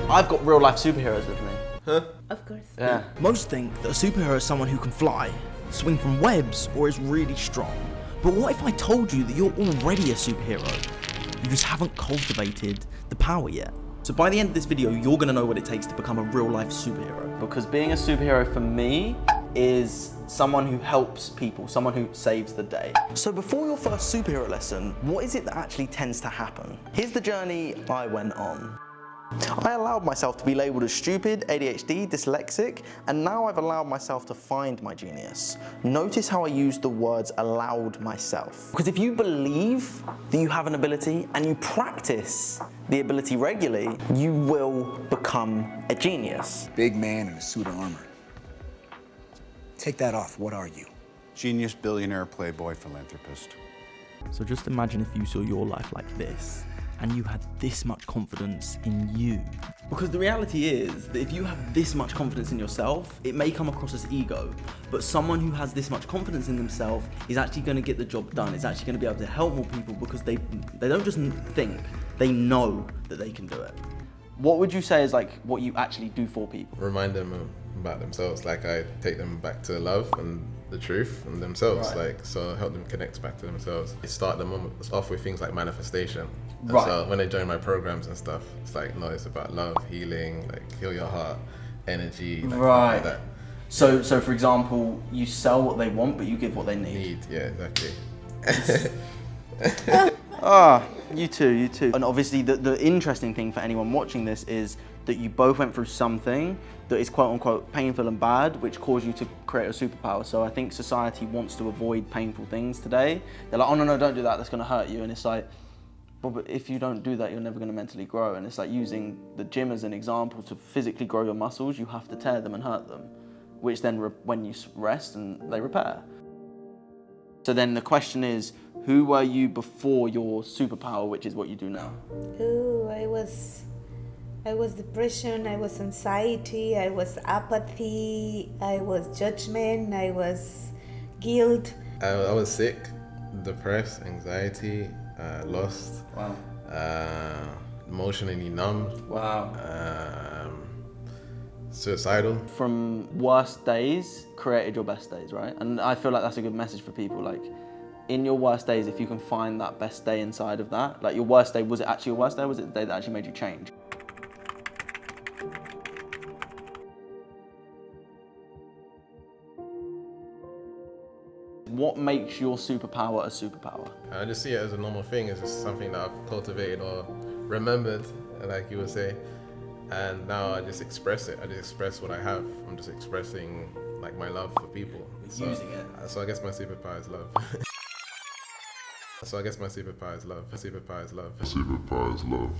I've got real life superheroes with me. Huh? Of course. Yeah. Most think that a superhero is someone who can fly, swing from webs, or is really strong. But what if I told you that you're already a superhero? You just haven't cultivated the power yet. So by the end of this video, you're gonna know what it takes to become a real life superhero. Because being a superhero for me is someone who helps people, someone who saves the day. So before your first superhero lesson, what is it that actually tends to happen? Here's the journey I went on. I allowed myself to be labelled as stupid, ADHD, dyslexic, and now I've allowed myself to find my genius. Notice how I used the words allowed myself. Because if you believe that you have an ability and you practice the ability regularly, you will become a genius. Big man in a suit of armor. Take that off, what are you? Genius, billionaire, playboy, philanthropist. So just imagine if you saw your life like this, and you had this much confidence in you. Because the reality is that if you have this much confidence in yourself, it may come across as ego, but someone who has this much confidence in themselves is actually going to get the job done. It's actually going to be able to help more people because they don't just think, they know that they can do it. What would you say is like what you actually do for people? Remind them about themselves. Like I take them back to love and the truth and themselves. Right. Like so help them connect back to themselves. I start them off with things like manifestation. And Right. so when they join my programs and stuff, it's like no, it's about love, healing, like heal your heart, energy, like, Right. like that. So for example, you sell what they want, but you give what they need. Yeah, exactly. You too. And obviously the interesting thing for anyone watching this is that you both went through something that is quote unquote painful and bad, which caused you to create a superpower. So I think society wants to avoid painful things today. They're like, oh no, don't do that, that's gonna hurt you. And it's like, well, but if you don't do that, you're never gonna mentally grow. And it's like using the gym as an example to physically grow your muscles, you have to tear them and hurt them, which then when you rest and they repair. So then the question is, who were you before your superpower, which is what you do now? Oh, I was depression, I was anxiety, I was apathy, I was judgment, I was guilt. I was sick, depressed, anxiety, lost. Wow. Emotionally numb. Wow. Suicidal. From worst days, created your best days, right? And I feel like that's a good message for people. Like, in your worst days, if you can find that best day inside of that, like your worst day, was it actually your worst day, or was it the day that actually made you change? What makes your superpower a superpower? I just see it as a normal thing. It's just something that I've cultivated or remembered, like you would say. And now I just express it. I just express what I have. I'm just expressing like my love for people. Using it. So I guess my superpower is love. So I guess my superpower is love. Superpower is love. Superpower is love.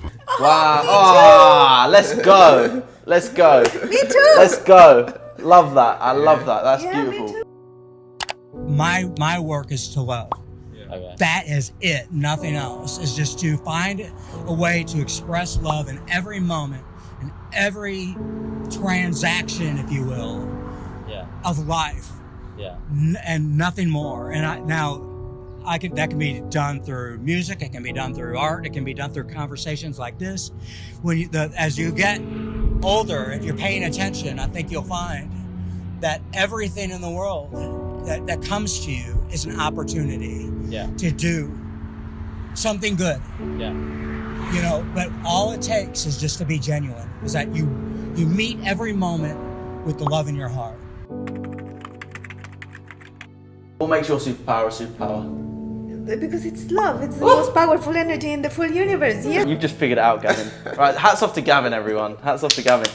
Wow. Oh, let's go. Let's go. Me too. Let's go. Love that. I love that. That's Yeah, me beautiful. too. My work is to love. Okay. That is it. Nothing else. Is just to find a way to express love in every moment, in every transaction, if you will, of life. Yeah. And nothing more. And that can be done through music. It can be done through art. It can be done through conversations like this. As you get older, if you're paying attention, I think you'll find that everything in the world that comes to you is an opportunity to do something good. Yeah. You know, but all it takes is just to be genuine, is that you meet every moment with the love in your heart. What makes your superpower a superpower? Because it's love. It's the most powerful energy in the full universe. Yeah. You've just figured it out, Gavin. Right, hats off to Gavin, everyone. Hats off to Gavin.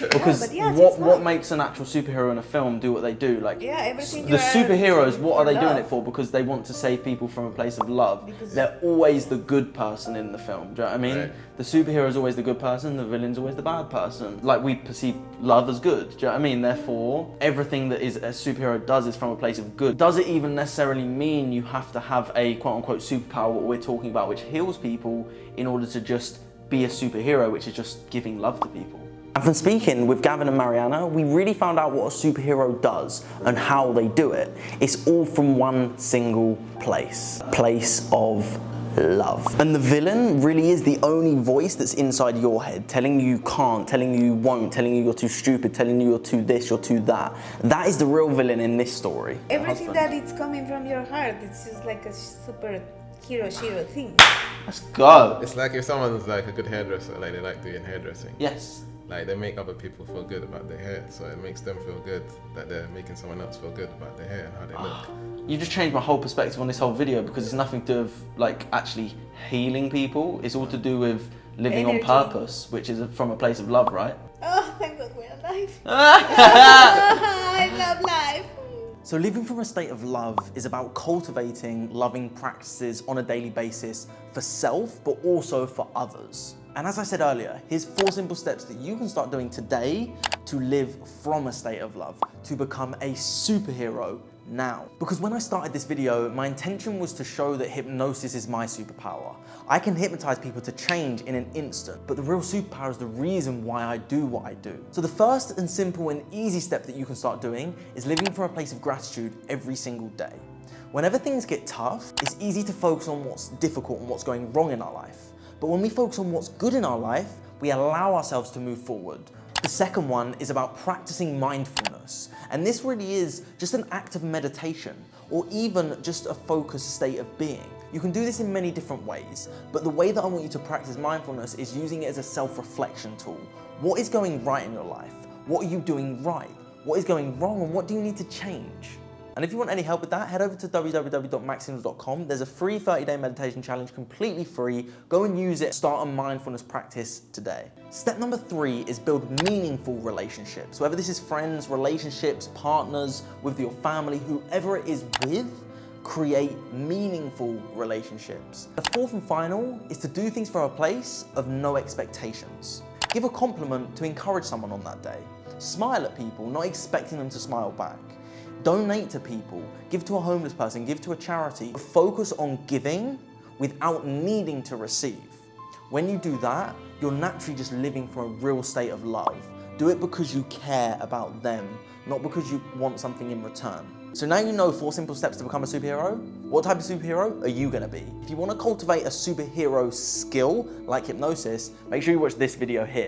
Because but yes, it's what love. makes an actual superhero in a film do what they do? Like, Yeah, everything the you are superheroes, doing what for are they doing love. it for? Because they want to save people from a place of love. Because- They're always the good person in the film. Do you know what I mean? Right. The superhero is always the good person, the villain's always the bad person. Like, we perceive love as good. Do you know what I mean? Therefore, everything that is a superhero does is from a place of good. Does it even necessarily mean you have to have a quote-unquote superpower, what we're talking about, which heals people, in order to just be a superhero, which is just giving love to people? And from speaking with Gavin and Mariana, we really found out what a superhero does and how they do it. It's all from one single place. A place of love. And the villain really is the only voice that's inside your head, telling you can't, telling you won't, telling you you're too stupid, telling you you're too this, you're too that. That is the real villain in this story. Everything that it's coming from your heart, it's just like a super hero shiro thing. Let's go. It's like if someone's like a good hairdresser, like they like doing hairdressing. Yes. Like they make other people feel good about their hair, so it makes them feel good that they're making someone else feel good about their hair and how they look. You just changed my whole perspective on this whole video, because it's nothing to do with like actually healing people. It's all to do with living Energy. on purpose, which is from a place of love, right? Oh, thank God we're alive. I love life. So living from a state of love is about cultivating loving practices on a daily basis for self, but also for others. And as I said earlier, here's 4 simple steps that you can start doing today to live from a state of love, to become a superhero now. Because when I started this video, my intention was to show that hypnosis is my superpower. I can hypnotize people to change in an instant, but the real superpower is the reason why I do what I do. So the first and simple and easy step that you can start doing is living from a place of gratitude every single day. Whenever things get tough, it's easy to focus on what's difficult and what's going wrong in our life. But when we focus on what's good in our life, we allow ourselves to move forward. The second one is about practicing mindfulness. And this really is just an act of meditation, or even just a focused state of being. You can do this in many different ways, but the way that I want you to practice mindfulness is using it as a self-reflection tool. What is going right in your life? What are you doing right? What is going wrong, and what do you need to change? And if you want any help with that, head over to www.maxhindle.com. There's a free 30-day meditation challenge, completely free. Go and use it, start a mindfulness practice today. Step number 3 is build meaningful relationships. Whether this is friends, relationships, partners, with your family, whoever it is with, create meaningful relationships. The 4th and final is to do things from a place of no expectations. Give a compliment to encourage someone on that day. Smile at people, not expecting them to smile back. Donate to people, give to a homeless person, give to a charity. Focus on giving without needing to receive. When you do that, you're naturally just living from a real state of love. Do it because you care about them, not because you want something in return. So now you know 4 simple steps to become a superhero. What type of superhero are you gonna be? If you wanna cultivate a superhero skill like hypnosis, make sure you watch this video here.